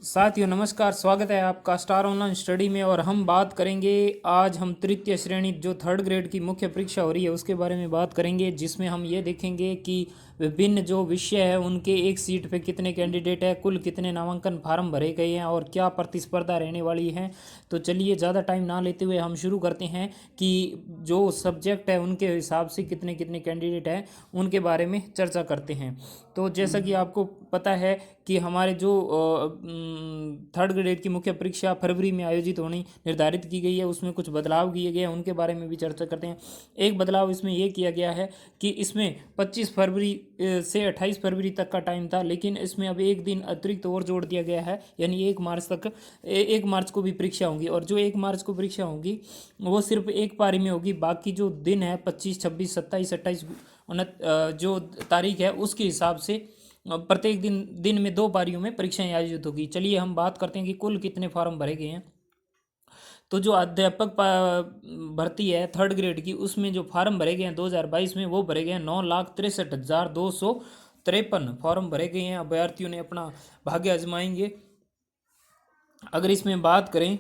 साथियों नमस्कार, स्वागत है आपका स्टार ऑनलाइन स्टडी में। और हम बात करेंगे आज हम तृतीय श्रेणी जो थर्ड ग्रेड की मुख्य परीक्षा हो रही है उसके बारे में बात करेंगे, जिसमें हम ये देखेंगे कि विभिन्न जो विषय है उनके एक सीट पे कितने कैंडिडेट है, कुल कितने नामांकन फार्म भरे गए हैं और क्या प्रतिस्पर्धा रहने वाली है। तो चलिए ज़्यादा टाइम ना लेते हुए हम शुरू करते हैं कि जो सब्जेक्ट है उनके हिसाब से कितने कितने कैंडिडेट हैं उनके बारे में चर्चा करते हैं। तो जैसा कि आपको पता है कि हमारे जो थर्ड ग्रेड की मुख्य परीक्षा फरवरी में आयोजित होनी निर्धारित की गई है, उसमें कुछ बदलाव किए गए हैं, उनके बारे में भी चर्चा करते हैं। एक बदलाव इसमें यह किया गया है कि इसमें 25 फरवरी से 28 फरवरी तक का टाइम था, लेकिन इसमें अब एक दिन अतिरिक्त और जोड़ दिया गया है, यानी 1 मार्च तक 1 मार्च को भी परीक्षा होगी। और जो 1 मार्च को परीक्षा होगी वो सिर्फ एक पारी में होगी, बाकी जो दिन है 25, 26, 27, 28 जो तारीख है उसके हिसाब से प्रत्येक दिन में 2 पारियों में परीक्षाएं आयोजित होगी। चलिए हम बात करते हैं कि कुल कितने फॉर्म भरे गए हैं। तो जो अध्यापक भर्ती है थर्ड ग्रेड की, उसमें जो फार्म भरे गए हैं 2022 में वो भरे गए हैं 9,63,253 फॉर्म भरे गए हैं। अभ्यर्थियों ने अपना भाग्य आजमाएंगे। अगर इसमें बात करें,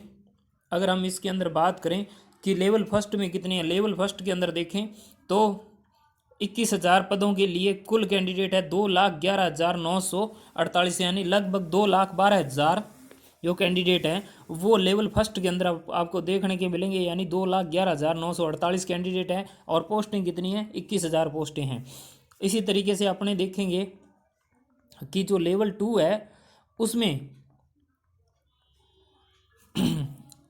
अगर हम इसके अंदर बात करें कि लेवल फर्स्ट में कितने हैं, लेवल फर्स्ट के अंदर देखें तो 21,000 पदों के लिए कुल कैंडिडेट है 2,11,948, यानी लगभग 2,12,000 जो कैंडिडेट हैं वो लेवल फर्स्ट के अंदर आपको देखने के मिलेंगे, यानी 2,11,948 कैंडिडेट हैं। और पोस्टें कितनी हैं? 21,000 पोस्टें हैं। इसी तरीके से अपने देखेंगे कि जो लेवल 2 है उसमें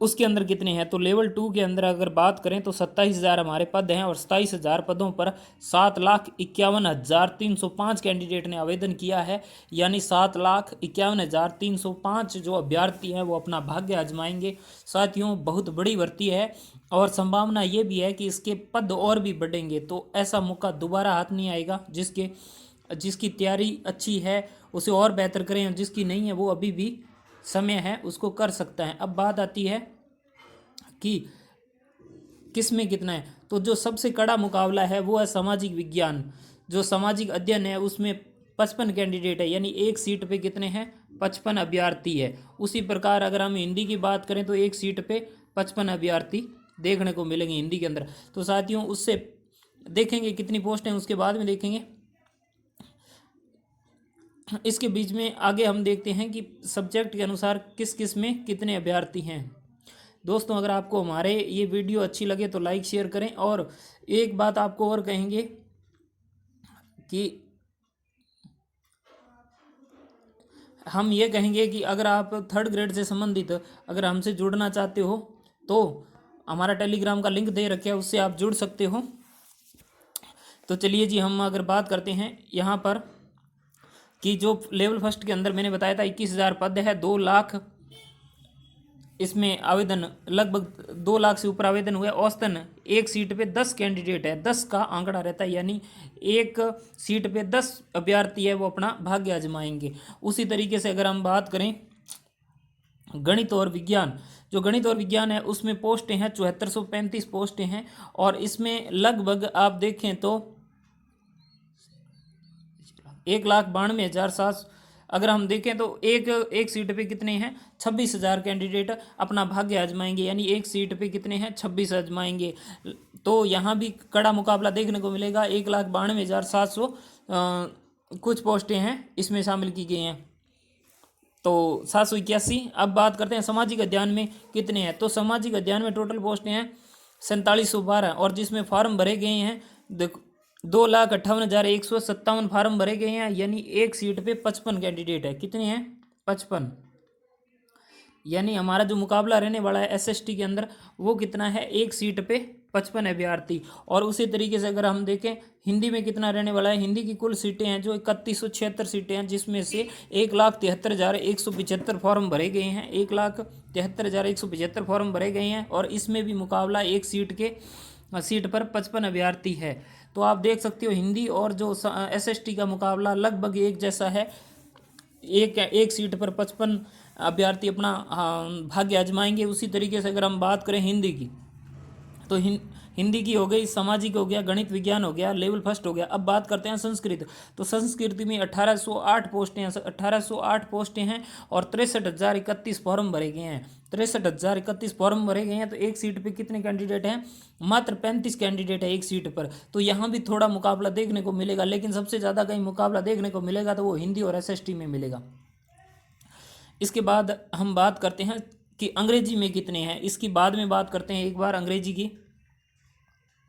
उसके अंदर कितने हैं। तो लेवल 2 के अंदर अगर बात करें तो 27,000 हमारे पद हैं और 27,000 पदों पर 7,51,305 कैंडिडेट ने आवेदन किया है, यानी 7,51,305 जो अभ्यर्थी हैं वो अपना भाग्य आजमाएंगे। साथियों बहुत बड़ी भर्ती है और संभावना ये भी है कि इसके पद और भी बढ़ेंगे, तो ऐसा मौका दोबारा हाथ नहीं आएगा। जिसकी तैयारी अच्छी है उसे और बेहतर करें, जिसकी नहीं है वो अभी भी समय है उसको कर सकता है। अब बात आती है कि किस में कितना है। तो जो सबसे कड़ा मुकाबला है वो है सामाजिक विज्ञान। जो सामाजिक अध्ययन है उसमें 55 कैंडिडेट है, यानी एक सीट पे कितने हैं? 55 अभ्यर्थी है। उसी प्रकार अगर हम हिंदी की बात करें तो एक सीट पे 55 अभ्यर्थी देखने को मिलेंगे हिंदी के अंदर। तो साथियों उससे देखेंगे कितनी पोस्ट हैं, उसके बाद में देखेंगे। इसके बीच में आगे हम देखते हैं कि सब्जेक्ट के अनुसार किस किस में कितने अभ्यर्थी हैं। दोस्तों अगर आपको हमारे ये वीडियो अच्छी लगे तो लाइक शेयर करें। और एक बात आपको और कहेंगे कि हम ये कहेंगे कि अगर आप थर्ड ग्रेड से संबंधित अगर हमसे जुड़ना चाहते हो तो हमारा टेलीग्राम का लिंक दे रखे है, उससे आप जुड़ सकते हो। तो चलिए जी हम अगर बात करते हैं यहाँ पर कि जो लेवल फर्स्ट के अंदर मैंने बताया था 21,000 पद है, 2 लाख इसमें आवेदन, लगभग 2 लाख से ऊपर आवेदन हुए। औसतन एक सीट पे 10 कैंडिडेट है, 10 का आंकड़ा रहता है, यानी एक सीट पे 10 अभ्यर्थी है वो अपना भाग्य आजमाएंगे। उसी तरीके से अगर हम बात करें गणित और विज्ञान, जो गणित और विज्ञान है उसमें पोस्टें हैं 7435 पोस्टें हैं। और इसमें लगभग आप देखें तो 1,92,700 अगर हम देखें तो एक सीट पे कितने हैं? 26,000 कैंडिडेट अपना भाग्य आजमाएंगे, यानी एक सीट पे कितने हैं? 26 आजमाएंगे। तो यहाँ भी कड़ा मुकाबला देखने को मिलेगा। 1,92,700 कुछ पोस्टें हैं इसमें शामिल की गई हैं, तो 781। अब बात करते हैं सामाजिक अध्ययन में कितने हैं। तो सामाजिक अध्ययन में टोटल पोस्टें हैं 4712 और जिसमें फॉर्म भरे गए हैं 2,58,157 फार्म भरे गए हैं, यानी एक सीट पे 55 कैंडिडेट है। कितने हैं? 55। यानी हमारा जो मुकाबला रहने वाला है एसएसटी के अंदर वो कितना है? एक सीट पे 55 अभ्यर्थी। और उसी तरीके से अगर हम देखें हिंदी में कितना रहने वाला है, हिंदी की कुल सीटें हैं जो 3176 सीटें हैं, जिसमें से 1,73,175 फॉर्म भरे गए हैं। 1,73,175 फॉर्म भरे गए हैं और इसमें भी मुकाबला एक सीट पर 55 अभ्यर्थी है। तो आप देख सकते हो हिंदी और जो एसएसटी का मुकाबला लगभग एक जैसा है। एक सीट पर 55 अभ्यर्थी अपना भाग्य आजमाएंगे। उसी तरीके से अगर हम बात करें तो हिंदी की हो गई, सामाजिक हो गया, गणित विज्ञान हो गया, लेवल फर्स्ट हो गया। अब बात करते हैं संस्कृत। तो संस्कृत में 1808 पोस्टें हैं, 1808 पोस्टें हैं और 63,031 फॉर्म भरे गए हैं। 63,031 फॉर्म भरे गए हैं। तो एक सीट पे कितने कैंडिडेट हैं? मात्र 35 कैंडिडेट है एक सीट पर। तो यहाँ भी थोड़ा मुकाबला देखने को मिलेगा, लेकिन सबसे ज़्यादा कहीं मुकाबला देखने को मिलेगा तो वो हिंदी और एसएसटी में मिलेगा। इसके बाद हम बात करते हैं कि अंग्रेजी में कितने हैं, इसकी बाद में बात करते हैं। एक बार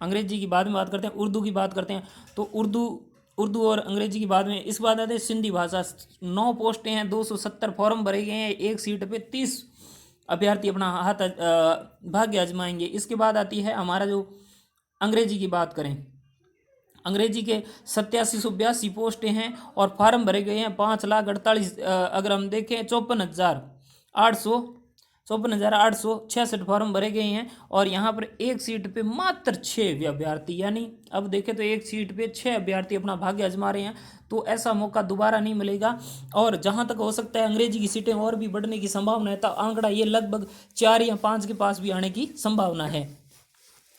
अंग्रेजी की बाद में बात करते हैं, उर्दू की बात करते हैं। तो उर्दू और अंग्रेजी की बाद में। इस बात आते हैं सिंधी भाषा। 9 पोस्टें हैं, 270 फॉर्म भरे गए हैं। एक सीट पे 30 अभ्यर्थी अपना भाग्य आजमाएंगे। इसके बाद आती है हमारा जो अंग्रेजी की बात करें, अंग्रेजी के 8782 पोस्टें हैं और फार्म भरे गए हैं 5,48,000। अगर हम देखें 54,866 फॉर्म भरे गए हैं और यहाँ पर एक सीट पे मात्र 6 अभ्यर्थी, यानी अब देखें तो एक सीट पे 6 अभ्यर्थी अपना भाग्य आजमा रहे हैं। तो ऐसा मौका दोबारा नहीं मिलेगा। और जहाँ तक हो सकता है अंग्रेजी की सीटें और भी बढ़ने की संभावना है। तो आंकड़ा ये लगभग 4 या 5 के पास भी आने की संभावना है।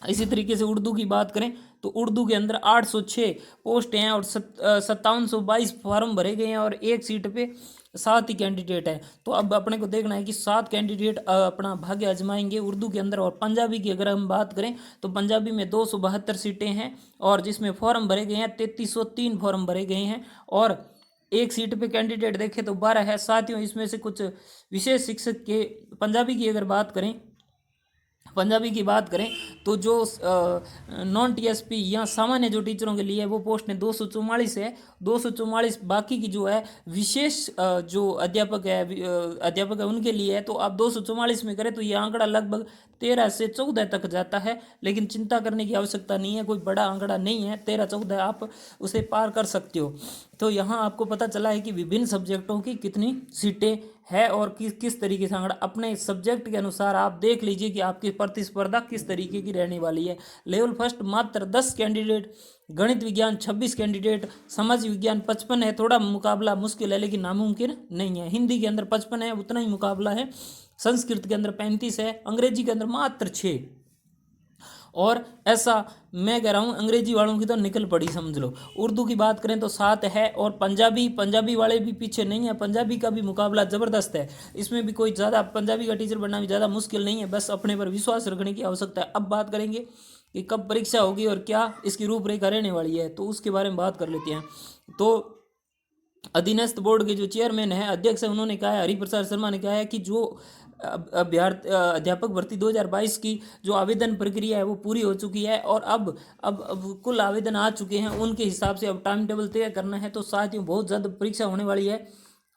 इसी तरीके से उर्दू की बात करें तो उर्दू के अंदर 806 पोस्ट हैं और 5722 फॉर्म भरे गए हैं और एक सीट पे 7 ही कैंडिडेट हैं। तो अब अपने को देखना है कि 7 कैंडिडेट अपना भाग्य आजमाएंगे उर्दू के अंदर। और पंजाबी की अगर हम बात करें तो पंजाबी में 272 सीटें हैं और जिसमें फॉर्म भरे गए हैं 3303 फॉर्म भरे गए हैं और एक सीट पे कैंडिडेट देखें तो 12 है। साथियों इसमें से कुछ विशेष शिक्षक के पंजाबी की अगर बात करें तो जो नॉन टीएसपी या सामान्य जो टीचरों के लिए है वो पोस्ट है 244 है। 244 बाकी की जो है विशेष जो अध्यापक है उनके लिए है। तो आप 244 में करें तो ये आंकड़ा लगभग 13 से 14 तक जाता है, लेकिन चिंता करने की आवश्यकता नहीं है, कोई बड़ा आंकड़ा नहीं है। 13-14 आप उसे पार कर सकते हो। तो यहाँ आपको पता चला है कि विभिन्न सब्जेक्टों की कितनी सीटें है और किस तरीके से आंकड़ा। अपने सब्जेक्ट के अनुसार आप देख लीजिए कि आपकी प्रतिस्पर्धा किस तरीके की रहने वाली है। लेवल फर्स्ट मात्र 10 कैंडिडेट, गणित विज्ञान 26 कैंडिडेट, समाज विज्ञान 55 है। थोड़ा मुकाबला मुश्किल है लेकिन नामुमकिन नहीं है। हिंदी के अंदर 55 है, उतना ही मुकाबला है। संस्कृत के अंदर 35 है, अंग्रेजी के अंदर मात्र 6। और ऐसा मैं कह रहा हूँ अंग्रेजी वालों की तो निकल पड़ी समझ लो। उर्दू की बात करें तो 7 है और पंजाबी वाले भी पीछे नहीं है। पंजाबी का भी मुकाबला ज़बरदस्त है। इसमें भी कोई ज़्यादा पंजाबी का टीचर बनना भी ज़्यादा मुश्किल नहीं है, बस अपने पर विश्वास रखने की आवश्यकता है। अब बात करेंगे कि कब परीक्षा होगी और क्या इसकी रूपरेखा रहने वाली है, तो उसके बारे में बात कर लेते हैं। तो अधीनस्थ बोर्ड के जो चेयरमैन है, अध्यक्ष है, उन्होंने कहा है, हरिप्रसाद शर्मा ने कहा है कि जो अध्यापक भर्ती 2022 की जो आवेदन प्रक्रिया है वो पूरी हो चुकी है और अब कुल आवेदन आ चुके हैं। उनके हिसाब से अब टाइम टेबल तय करना है। तो साथियों बहुत जल्द परीक्षा होने वाली है,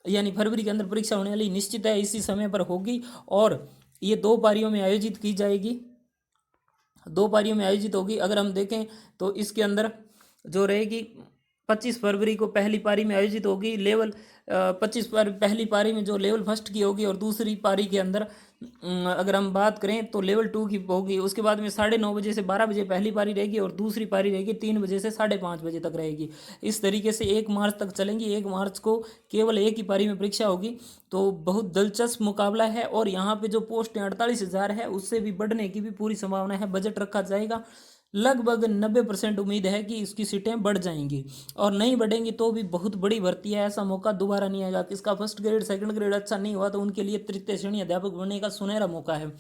यानी फरवरी के अंदर परीक्षा होने वाली निश्चित है, इसी समय पर होगी और ये 2 पारियों में आयोजित की जाएगी, 2 पारियों में आयोजित होगी। अगर हम देखें तो इसके अंदर जो रहेगी 25 फरवरी को पहली पारी में आयोजित होगी। लेवल 25 पहली पारी में जो लेवल फर्स्ट की होगी और दूसरी पारी के अंदर अगर हम बात करें तो लेवल 2 की होगी। उसके बाद में 9:30 बजे से 12 बजे पहली पारी रहेगी और दूसरी पारी रहेगी 3 बजे से 5:30 बजे तक रहेगी। इस तरीके से 1 मार्च तक चलेंगी। 1 मार्च को केवल एक ही पारी में परीक्षा होगी। तो बहुत दिलचस्प मुकाबला है और यहाँ पे जो पोस्टें 48,000 है उससे भी बढ़ने की भी पूरी संभावना है। बजट रखा जाएगा, लगभग 90% उम्मीद है कि इसकी सीटें बढ़ जाएंगी और नहीं बढ़ेंगी तो भी बहुत बड़ी भर्ती है, ऐसा मौका दोबारा नहीं आएगा। किसका फर्स्ट ग्रेड सेकंड ग्रेड अच्छा नहीं हुआ तो उनके लिए तृतीय श्रेणी अध्यापक बनने का सुनहरा मौका है।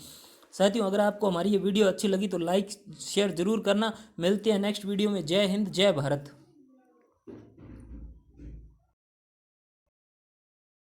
साथियों अगर आपको हमारी ये वीडियो अच्छी लगी तो लाइक शेयर जरूर करना। मिलते हैं नेक्स्ट वीडियो में। जय हिंद, जय भारत।